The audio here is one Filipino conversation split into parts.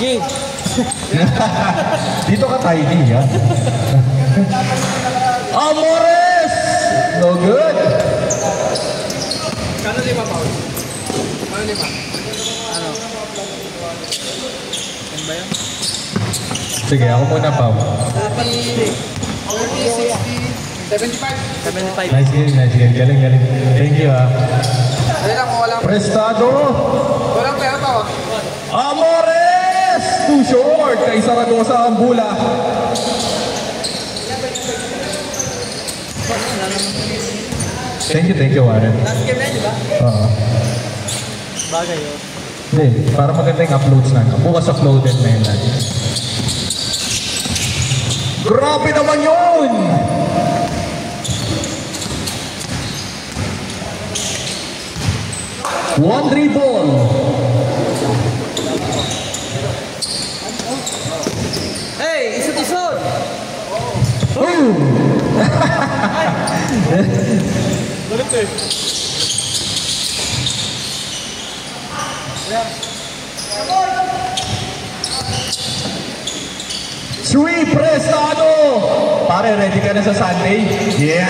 Sige. Dito ka tiny, ha? Amores! No good. Kano 5, Paul? Kano 5? Ano? Ano ba yun? Sige, ako muna, Pao. 30, 60, 75. Nice game. Galing. Thank you, ha. Ano lang kung walang... Prestado! Walang pera, Paul. Amores! Too short! Kay Saragosa ang bula. Thank you, Warren. Last game na yun, di ba? Oo. Bagay yun. Hindi, para maganda yung uploads na. Bukas uploaded na yun natin. Grabe naman yun! One dribble. Hey, isot! Boom! Galit eh. Sweet Prestado! Pare, ready ka na sa Sunday? Yeah!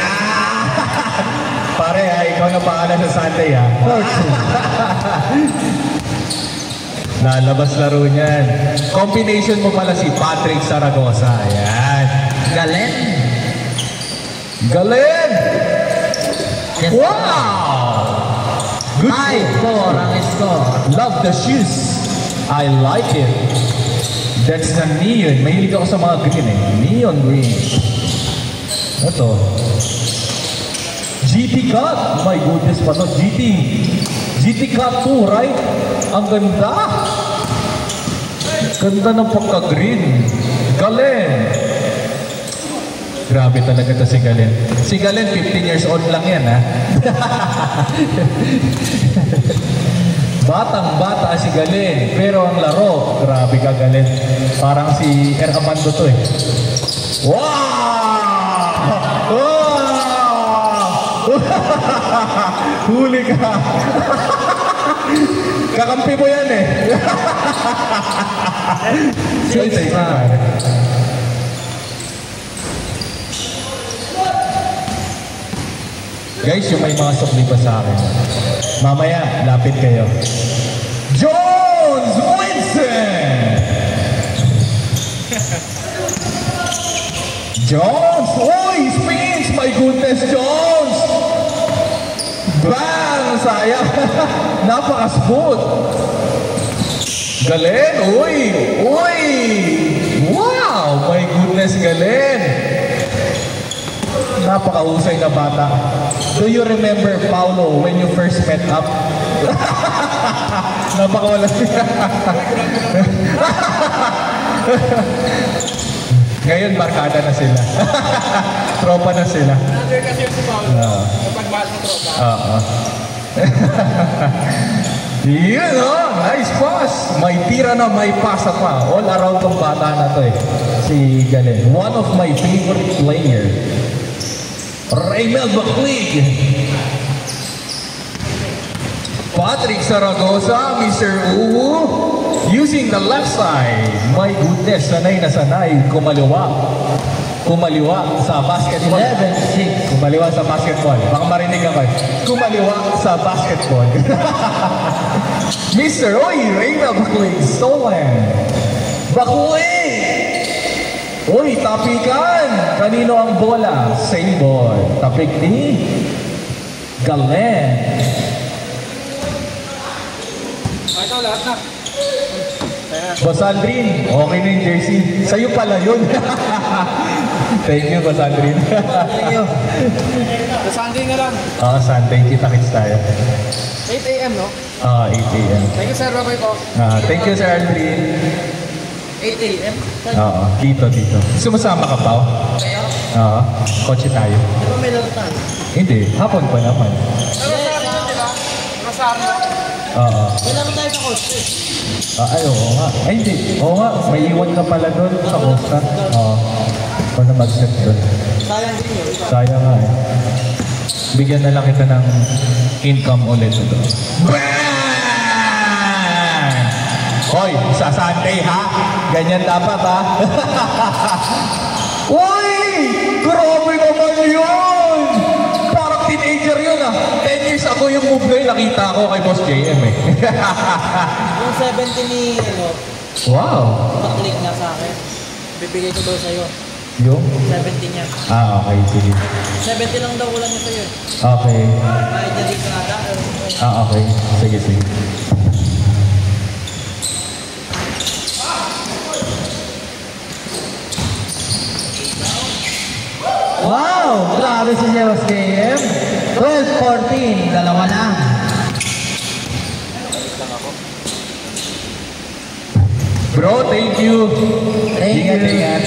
Pare, ikaw na paala sa Sunday, ha? Lalabas laro niyan. Combination mo pala si Patrick Saragosa. Ayan. Galit. Galing! Yes, wow! Good score ang score. Love the shoes. I like it. That's the neon. Mahilig ako sa mga green eh. Neon green. Ito. GT Cut. My goodness pa to. GT Cut 2, right? Ang ganda. Ganda ng pagka-green. Galing. Grabe talaga ito si Galen. Si Galen, 15 years old lang yan, ha? Batang-bata si Galen. Pero ang laro, grabe ka, Galen. Parang si Amando to, eh. Wow! Wow! Huli ka. Kakampi mo yan, eh. Say, guys, yung may mga sukli pa sa akin. Mamaya, lapit kayo. Jones Winston! Jones! Uy! Spins! My goodness, Jones! Bang! Sayang! Napaka-smooth! Galen! Uy! Uy! Wow! My goodness, Galen! Napakahusay na bata. Do you remember, Paulo, when you first met up? Napakawala siya. Ngayon, barkada na sila. Tropa na sila. Another kasi yung si Paolo. Pagmahal ng tropa. Yun, oh! Nice pass! May tira na, may pasa pa. All around tong bata na to, eh. Si Galen. One of my favorite player. Raymel Baclig. Patrick Saragosa, Mr. Uwu, using the left side. My goodness, sanay na sanay. Kumaliwa sa basketball. 11-6. Kumaliwa sa basketball. Baka marinig ako. Kumaliwa sa basketball. Mr. Raymel Baclig, stolen. Baclig! Uy, tapikan! Kanino ang bola? Same ball. Tapik ni Galen. Ito lahat na. Boss Aldrin, okay na yung jersey. Sa'yo pala yun. Thank you, Boss Aldrin. Thank you. Sa Sunday na lang. Sunday, kita-kits tayo. 8 a.m. no? 8 a.m. Thank you, sir. Babay po. Thank you, Sir Aldrin. 8 a.m. Dito. Sumasama ka pa? Kayo? Kotse tayo. Di ba may laro tayo? Hindi, hapon pa naman. Masari yun, di ba? Masari. May laro tayo sa kotse. Oo nga. Ay, hindi. Oo nga, may iwan ka pala doon sa Costa. Kung na mag-set doon. Sayang din yun. Sayang nga eh. Bigyan na lang kita ng income ulit ito. Bang! Hoy, sa Sunday ha? Ganyan dapat ha? Uy! Grabe naman yun! Parang teenager yun ah. 10 years ago yung move na yun, nakita ko kay Boss JM eh. Yung 70 ni, Wow! pa-click na sa akin. Bibigay ko daw sa'yo. Yung? 70 niya. Okay, sige. 70 lang daw ulan niya sa'yo. Okay. Kahit niya dito nata. Okay. Sige, sige. Wow! Grabe si Sebas KM. 12-14. Dalawa lang. Bro, thank you. Thank Ingat, you. ingat.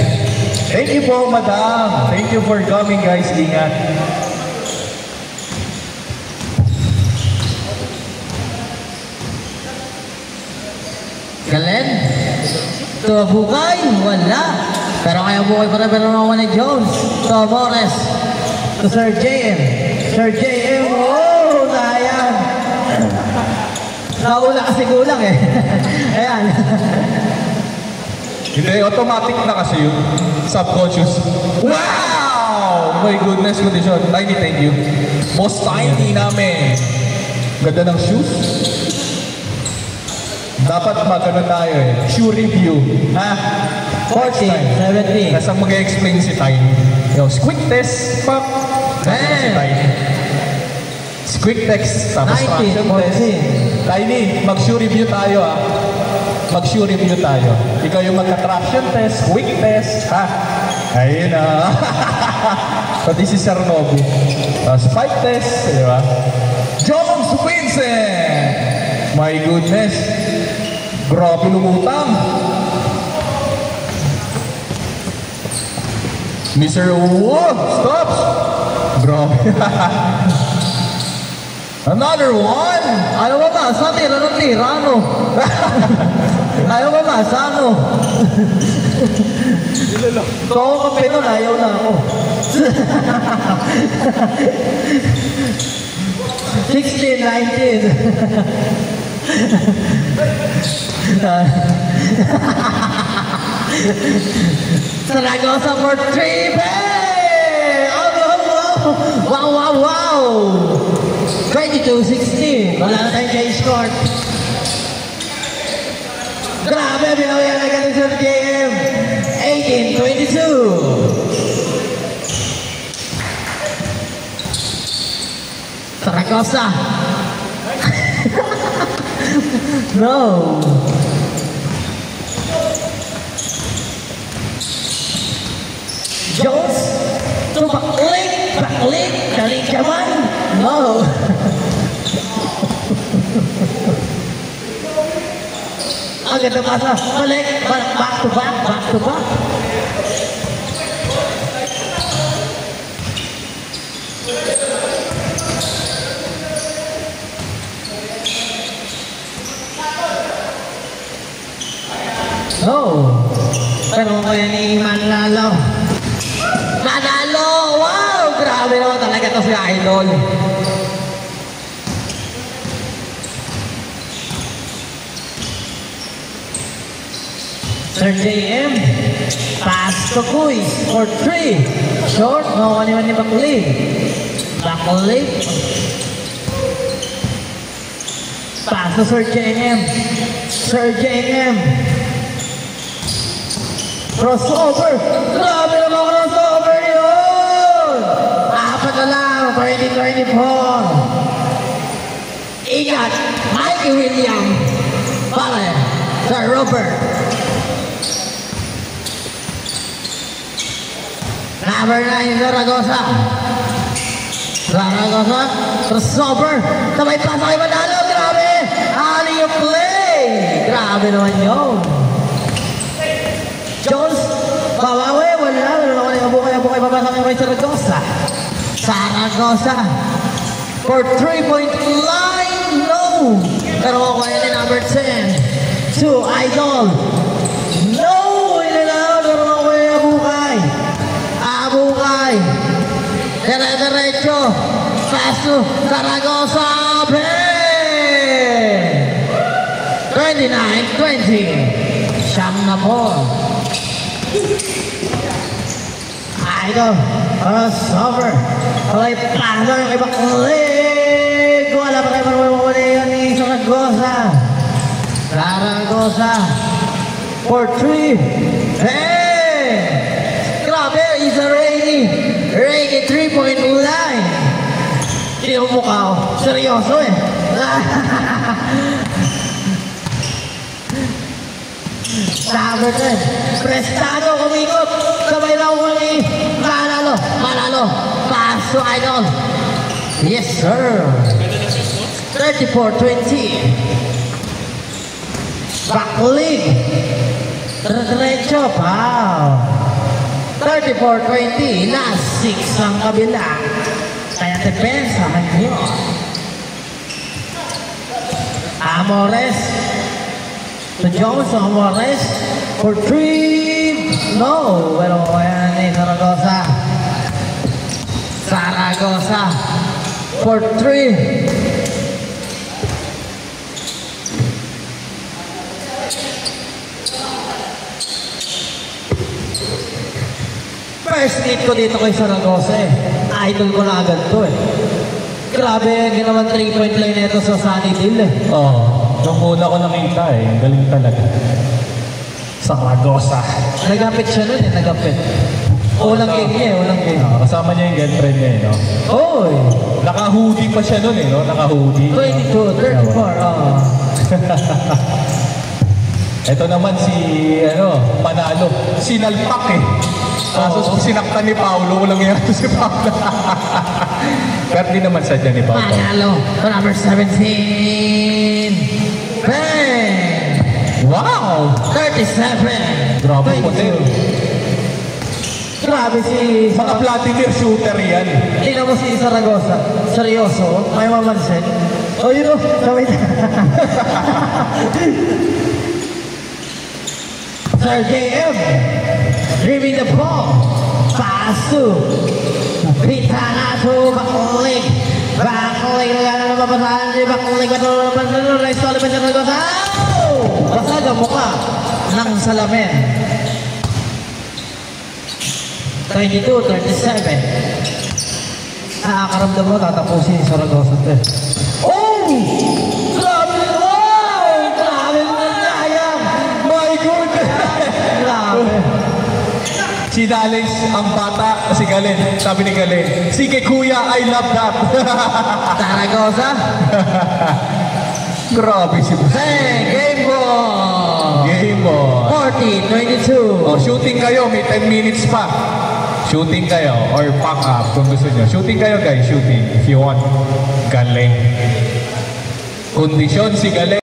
Thank you po, madam. Thank you for coming, guys. Ingat. Galen? Ito Bukay? Wala. Pero kaya Bukay pa rin pero naman ni Jones. Ito Morris. To Sir JM. Sir JM. Oh, sayang. Naula kasi kulang eh. Ayan. Hindi, automatic na kasi yun. Subconscious. Wow! My goodness, condition. Tiny, thank you. Most tiny namin. Ganda ng shoes. Dapat magano tayo eh. Shoe review. Ha? 14, 17. Kasi mag-explain si Tiny. Yo, squeak test. Pop. Kasi si Tiny. Squeak text. Tapos 19, traction test. 14. Tiny, mag-shoe review tayo ah. Mag-shoe review tayo. Ikaw yung magka-traction test, quick test, ha? Ayun ah. Pati si Sir Nobu. Spike test, di ba? Jones Vincent! My goodness. Grabe lumutang. Mr. Wu, stop! Grabe. Another one! Ayaw ba ba? Sa tira ng tira, ano? Ayaw ba ba? Sa ano? Ito ako kape nun, ayaw na ako. 16, 19. Saragosa for 3, hey! Oh, wow, wow, wow! 22-16. Wala na tayong change court. Grabe, binawian agad ni Sir JM. 18-22. Saragosa. No. Jones. Baklik. Galing kaman. No. Ang ganda pasa. Balik. Back to back. No. Pero kaya ni Manalo. Wow! Grabe naman talaga to si Idol. Sir JM, pass to Kuy for 3. Short, no one ni Bakuli. Pass to Sir JM. Crossover. Grabe naman crossover yun. Apat na lang, 2024. Ingat, Mikey William. Pare, Sir Robert. Number 9, Zaragoza. Crossover. Sabay pasa kay Manalo. Grabe. Alley-oop play. Grabe naman yun. Jones. Bawawi. Wala. Abukay. Babasa kay Zaragoza. For 3-point line. No. Pero ako yan number 10. 2, Idol. No. Pero ako yan Abukay. Derecho. Paso. Zaragoza. 29-20. Siyam na po. Ito. Crossover. Okay, paano yung ibang leg. Wala pa kayo marumuli yun ni Zaragoza. Zaragoza. For 3. Hey! Grabe, isa Reiki. Reiki 3.9. Hindi mo mukha ko. Seryoso eh. Number 10. Prestado kumikot. Sabay lang ko ni Manalo. Manalo. Paso idol. Yes sir. 34-20. Backlig. Diretso. Wow. 34-20. Last 6 ang kabila. Kaya depensahan nyo. Amores. To Jones Amores. For 3. No. Pero kaya ni Zaragoza. Zaragoza. For 3. First hit ko dito kay Zaragoza eh. Idol ko na agad to eh. Grabe, ginawan 3-point line nito sa Sunny Dill eh. Nung una ko nakita eh. Ang galing talaga. Zaragoza. Nagapit siya nun eh, nagapit. Ulang game niya eh, ulang game. Kasama niya yung girlfriend niya eh, no? Oy! Naka-hoodie pa siya nun eh, no? Naka-hoodie. 22, 34, Ito naman si, Manalo. Sinalpak eh. Kaso sinaktan ni Paolo, walang yan si Paolo. Pero di naman sadya ni Paolo. Manalo, number 17. Bang! Wow! 37. Grabe po din. Grabe si... Mga Vladimir shooter yan. Tingnan mo si Zaragoza. Seryoso, may mamansin. Oh, yun o, sabay na. Sir JM, driving the ball. Pass to Pitana to Bakulig. Bakulig, nagana na mapasahan si Bakulig. Bakulig, nice to Oliver Zaragoza. Basag ang mukha ng salamin. 22-37. Nakakaramdam mo, tatapusin si Zaragoza. Oh! Grabe! Oh! Grabe mo nayang! My goodness! Grabe! Si Alex, ang bata, si Galen. Sabi ni Galen, sige kuya, I love that. Zaragoza? Grabe si Boss. Hey! Game ball! Game ball. 40-22. Shooting kayo, may 10 minutes pa. Shooting kayo or pack up kung gusto nyo. Shooting kayo guys, shooting if you want. Galing. Kondisyon si Galing.